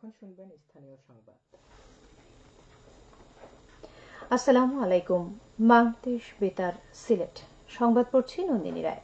এখন শুনবেন স্থানীয় সংবাদ। আসসালামু আলাইকুম। বাংলাদেশ বেতার সিলেট সংবাদ পড়ছি নন্দিনী রায়।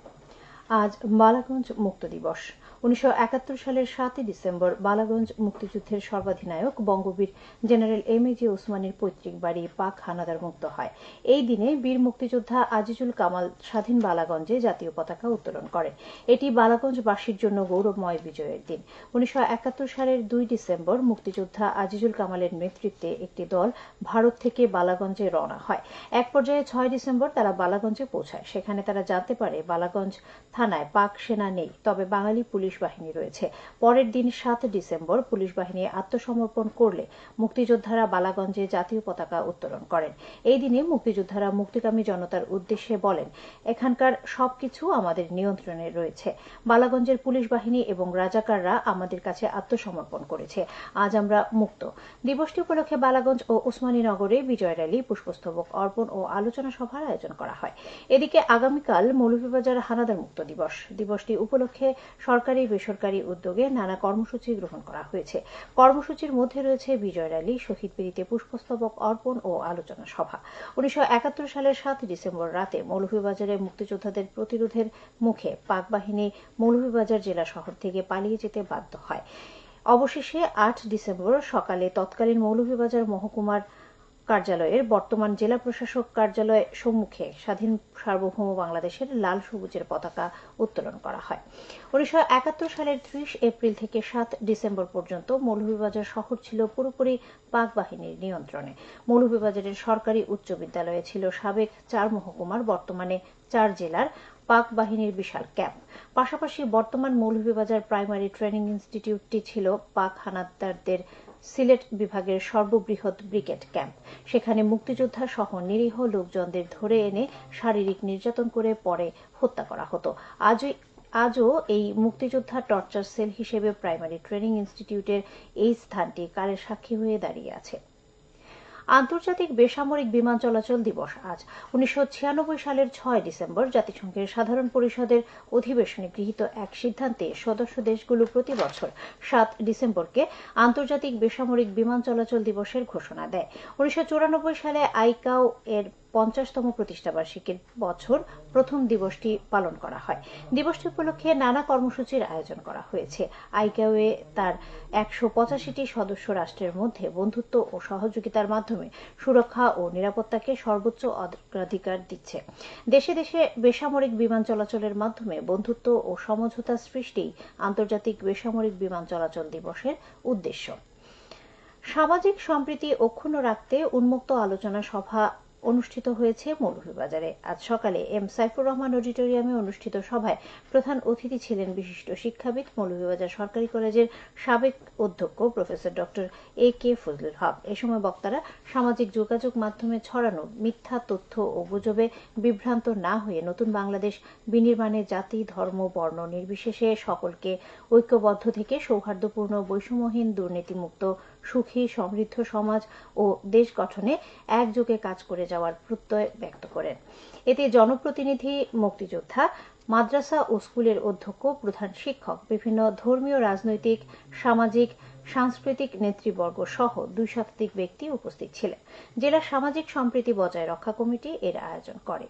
আজ বালাগঞ্জ মুক্ত দিবস। 1971 সালের 7 ডিসেম্বর বালাগঞ্জ মুক্তিযুদ্ধের সর্বাধিনায়ক বঙ্গবীর জেনারেল এম.এ.জি. ওসমানীর পৈতৃক বাড়ি পাক হানাদার মুক্ত হয়। এই দিনে বীর মুক্তিযোদ্ধা আজিজুল কামাল স্বাধীন বালাগঞ্জে জাতীয় পতাকা উত্তোলন করেন। এটি বালাগঞ্জবাসীর জন্য গৌরবময় বিজয়ের দিন। 1971 সালের 2 ডিসেম্বর মুক্তিযোদ্ধা আজিজুল কামালের নেতৃত্বে একটি দল ভারত থেকে বালাগঞ্জে রওনা হয়। এক পর্যায়ে 6 ডিসেম্বর তারা বালাগঞ্জে পৌঁছায়। সেখানে তারা জানতে পারে বালাগঞ্জ থানায় পাক সেনা নেই, তবে বাঙালি পুলিশ বাহিনী রয়েছে। পরের দিন 7 ডিসেম্বর পুলিশ বাহিনী আত্মসমর্পণ করলে মুক্তিযোদ্ধারা বালাগঞ্জে জাতীয় পতাকা উত্তোলন করেন। এই দিনে মুক্তিযোদ্ধারা মুক্তিকামী জনতার উদ্দেশ্যে বলেন, এখানকার সবকিছু আমাদের নিয়ন্ত্রণে রয়েছে। বালাগঞ্জের পুলিশ বাহিনী এবং রাজাকাররা আমাদের কাছে আত্মসমর্পণ করেছে। আজ আমরা মুক্ত। দিবসটি উপলক্ষে বালাগঞ্জ ও উসমানীনগরে বিজয় র্যালি, পুষ্পস্তবক অর্পণ ও আলোচনা সভার আয়োজন করা হয়। এদিকে আগামীকাল মৌলভীবাজার হানাদার মুক্ত দিবস। দিবসটি উপলক্ষে সরকারি বেসরকারি উদ্যোগে নানা কর্মসূচি গ্রহণ করা হয়েছে। কর্মসূচির মধ্যে রয়েছে বিজয় র্যালি, শহীদ বেদিতে পুষ্পস্তবক অর্পণ ও আলোচনা সভা। 1971 সালের 7 ডিসেম্বর রাতে মৌলভীবাজারে মুক্তিযোদ্ধাদের প্রতিরোধের মুখে পাক বাহিনী মৌলভীবাজার জেলা শহর থেকে পালিয়ে যেতে বাধ্য হয়। অবশেষে 8 ডিসেম্বর সকালে তৎকালীন মৌলভীবাজার মহকুমার কার্যালয়ের বর্তমান জেলা প্রশাসক কার্যালয় সম্মুখে স্বাধীন সার্বভৌম বাংলাদেশের লাল সবুজের পতাকা উত্তোলন করা হয়। 1971 সালের 30 এপ্রিল থেকে 7 ডিসেম্বর পর্যন্ত মৌলভীবাজার শহর ছিল পুরোপুরি পাক বাহিনীর নিয়ন্ত্রণে। মৌলভীবাজারের সরকারি উচ্চ বিদ্যালয়ে ছিল সাবেক 4 মহকুমার, বর্তমানে 4 জেলার পাক বাহিনীর বিশাল ক্যাম্প। পাশাপাশি বর্তমান মৌলভীবাজার প্রাইমারি ট্রেনিং ইনস্টিটিউটটি ছিল পাক হানাদারদের সিলেট বিভাগের সর্ববৃহৎ ব্রিগেড ক্যাম্প। সেখানে মুক্তিযোদ্ধা সহ নিরীহ লোকজনদের ধরে এনে শারীরিক নির্যাতন করে পরে হত্যা করা হতো। আজও এই মুক্তিযোদ্ধা টর্চার সেল হিসেবে প্রাইমারি ট্রেনিং ইনস্টিটিউটের এই স্থানটি কালের সাক্ষী হয়ে দাঁড়িয়ে আছে। আন্তর্জাতিক বেসামরিক বিমান চলাচল দিবস আজ। 1996 সালের 6 ডিসেম্বর জাতিসংঘের সাধারণ পরিষদের অধিবেশনে গৃহীত এক সিদ্ধান্তে সদস্য দেশগুলো প্রতি বছর 7 ডিসেম্বরকে আন্তর্জাতিক বেসামরিক বিমান চলাচল দিবসের ঘোষণা দেয়। 1994 সালে আইকাও এর 50তম প্রতিষ্ঠাবার্ষিকীর বছর প্রথম দিবসটি পালন করা হয়। দিবসটি উপলক্ষে নানা কর্মসূচির আয়োজন করা হয়েছে। আইকাওয়ে তার 185টি সদস্য রাষ্ট্রের মধ্যে বন্ধুত্ব ও সহযোগিতার মাধ্যমে সুরক্ষা ও নিরাপত্তাকে সর্বোচ্চ অগ্রাধিকার দিচ্ছে। দেশে দেশে বেসামরিক বিমান চলাচলের মাধ্যমে বন্ধুত্ব ও সমঝোতা সৃষ্টিই আন্তর্জাতিক বেসামরিক বিমান চলাচল দিবসের উদ্দেশ্য। সামাজিক সম্প্রীতি অক্ষুণ্ণ রাখতে উন্মুক্ত আলোচনা সভা অনুষ্ঠিত হয়েছে মৌলভীবাজারে। আজ সকালে এম সাইফুর রহমান অডিটোরিয়ামে অনুষ্ঠিত সভায় প্রধান অতিথি ছিলেন বিশিষ্ট শিক্ষাবিদ, মৌলভীবাজার সরকারি কলেজের সাবেক অধ্যক্ষ প্রফেসর ডক্টর এ.কে. ফজলুল হক। এ সময় বক্তারা সামাজিক যোগাযোগ মাধ্যমে ছড়ানো মিথ্যা তথ্য ও গুজবে বিভ্রান্ত না হয়ে নতুন বাংলাদেশ বিনির্মাণে জাতি, ধর্ম, বর্ণ নির্বিশেষে সকলকে ঐক্যবদ্ধ থেকে সৌহার্দ্যপূর্ণ, বৈষম্যহীন, দুর্নীতিমুক্ত, সুখী, সমৃদ্ধ সমাজ ও দেশ গঠনে একযোগে কাজ করে যাওয়ার প্রত্যয় ব্যক্ত করেন। এতে জনপ্রতিনিধি, মুক্তিযোদ্ধা, মাদ্রাসা ও স্কুলের অধ্যক্ষ, প্রধান শিক্ষক, বিভিন্ন ধর্মীয়, রাজনৈতিক, সামাজিক, সাংস্কৃতিক নেতৃবর্গ সহ 2 শতাধিক ব্যক্তি উপস্থিত ছিলেন। জেলা সামাজিক সম্প্রীতি বজায় রক্ষা কমিটি এর আয়োজন করে।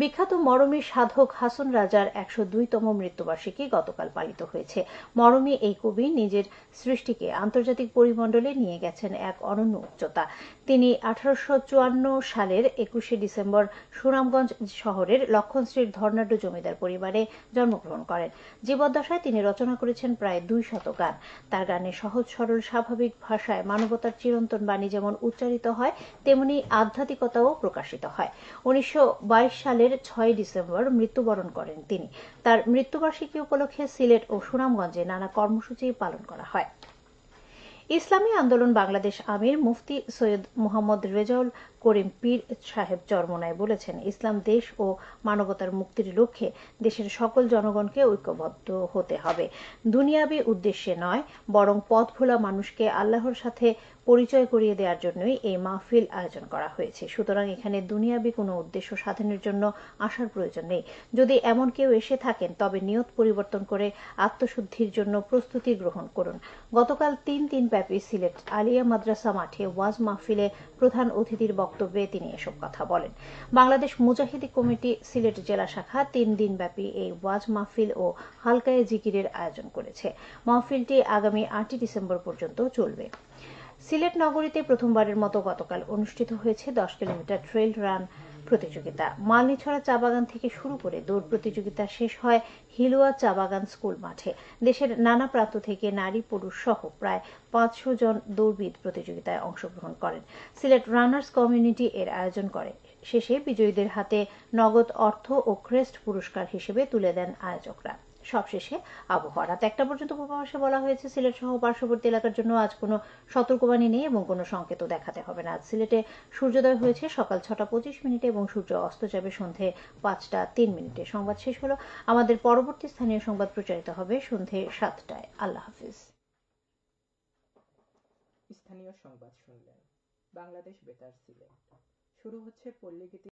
বিখ্যাত মরমী সাধক হাসন রাজার 102তম মৃত্যুবার্ষিকী গতকাল পালিত হয়েছে। মরমী এই কবি নিজের সৃষ্টিকে আন্তর্জাতিক পরিমণ্ডলে নিয়ে গেছেন এক অনন্য উচ্চতা। তিনি 1854 সালের 21 ডিসেম্বর সুনামগঞ্জ শহরের লক্ষণশ্রীর ধর্নাঢ্য জমিদার পরিবারে জন্মগ্রহণ করেন। জীবদ্দশায় তিনি রচনা করেছেন প্রায় 200 গান। তার গানে সহজ সরল স্বাভাবিক ভাষায় মানবতার চিরন্তন বাণী যেমন উচ্চারিত হয়, তেমনি আধ্যাত্মিকতাও প্রকাশিত হয়। 1922 সালের 6 ডিসেম্বর মৃত্যুবরণ করেন তিনি। তার মৃত্যুবার্ষিকী উপলক্ষে সিলেট ও সুনামগঞ্জে নানা কর্মসূচি পালন করা হয়। ইসলামী আন্দোলন বাংলাদেশ আমির মুফতি সৈয়দ মোহাম্মদ রেজাউল করিম পীর সাহেব চরমোনাই বলেছেন, ইসলাম দেশ ও মানবতার মুক্তির লক্ষ্যে দেশের সকল জনগণকে ঐক্যবদ্ধ হতে হবে। দুনিয়াবি উদ্দেশ্যে নয়, বরং পথ ভোলা মানুষকে আল্লাহর সাথে পরিচয় করিয়ে দেওয়ার জন্যই এই মাহফিল আয়োজন করা হয়েছে। সুতরাং এখানে দুনিয়াবি কোনো উদ্দেশ্য সাধনের জন্য আসার প্রয়োজন নেই। যদি এমন কেউ এসে থাকেন তবে নিয়ত পরিবর্তন করে আত্মশুদ্ধির জন্য প্রস্তুতি গ্রহণ করুন। গতকাল 3 দিন ব্যাপী সিলেট আলিয়া মাদ্রাসা মাঠে ওয়াজ মাহফিলে প্রধান অতিথির বক্তব্যে তিনি এসব কথা বলেন। বাংলাদেশ মুজাহিদি কমিটি সিলেট জেলা শাখা 3 দিন ব্যাপী এই ওয়াজ মাহফিল ও হালকায়ে জিকিরের আয়োজন করেছে। মাহফিলটি আগামী 8 ডিসেম্বর পর্যন্ত চলবে। সিলেট নগরীতে প্রথমবারের মতো গতকাল অনুষ্ঠিত হয়েছে 10 কিলোমিটার ট্রেইল রান প্রতিযোগিতা। মালনীছড়া চা বাগান থেকে শুরু করে দৌড় প্রতিযোগিতা শেষ হয় হিলুয়া চা বাগান স্কুল মাঠে। দেশের নানা প্রান্ত থেকে নারী পুরুষ সহ প্রায় 500 জন দৌড়বিদ প্রতিযোগিতায় অংশগ্রহণ করেন। সিলেট রানার্স কমিউনিটি এর আয়োজন করে। শেষে বিজয়ীদের হাতে নগদ অর্থ ও ক্রেস্ট পুরস্কার হিসেবে তুলে দেন আয়োজকরা। সবশেষে আবহাওয়া। রাত 1টা পর্যন্ত পূর্বাভাসে বলা হয়েছে সিলেট সহ পার্শ্ববর্তী এলাকার জন্য আজ কোনো সতর্কবাণী নেই এবং কোনো সংকেতও দেখাতে হবে না। আজ সিলেটে সূর্যোদয় হয়েছে সকাল 6টা 25 এবং সূর্য অস্ত যাবে সন্ধে 5টা 3। সংবাদ শেষ হলো। আমাদের পরবর্তী স্থানীয় সংবাদ প্রচারিত হবে সন্ধে 7টায়। আল্লাহ হাফিজ। স্থানীয় সংবাদ শুনলেন। বাংলাদেশ বেতার সিলেট। শুরু হচ্ছে পল্লীগীতি।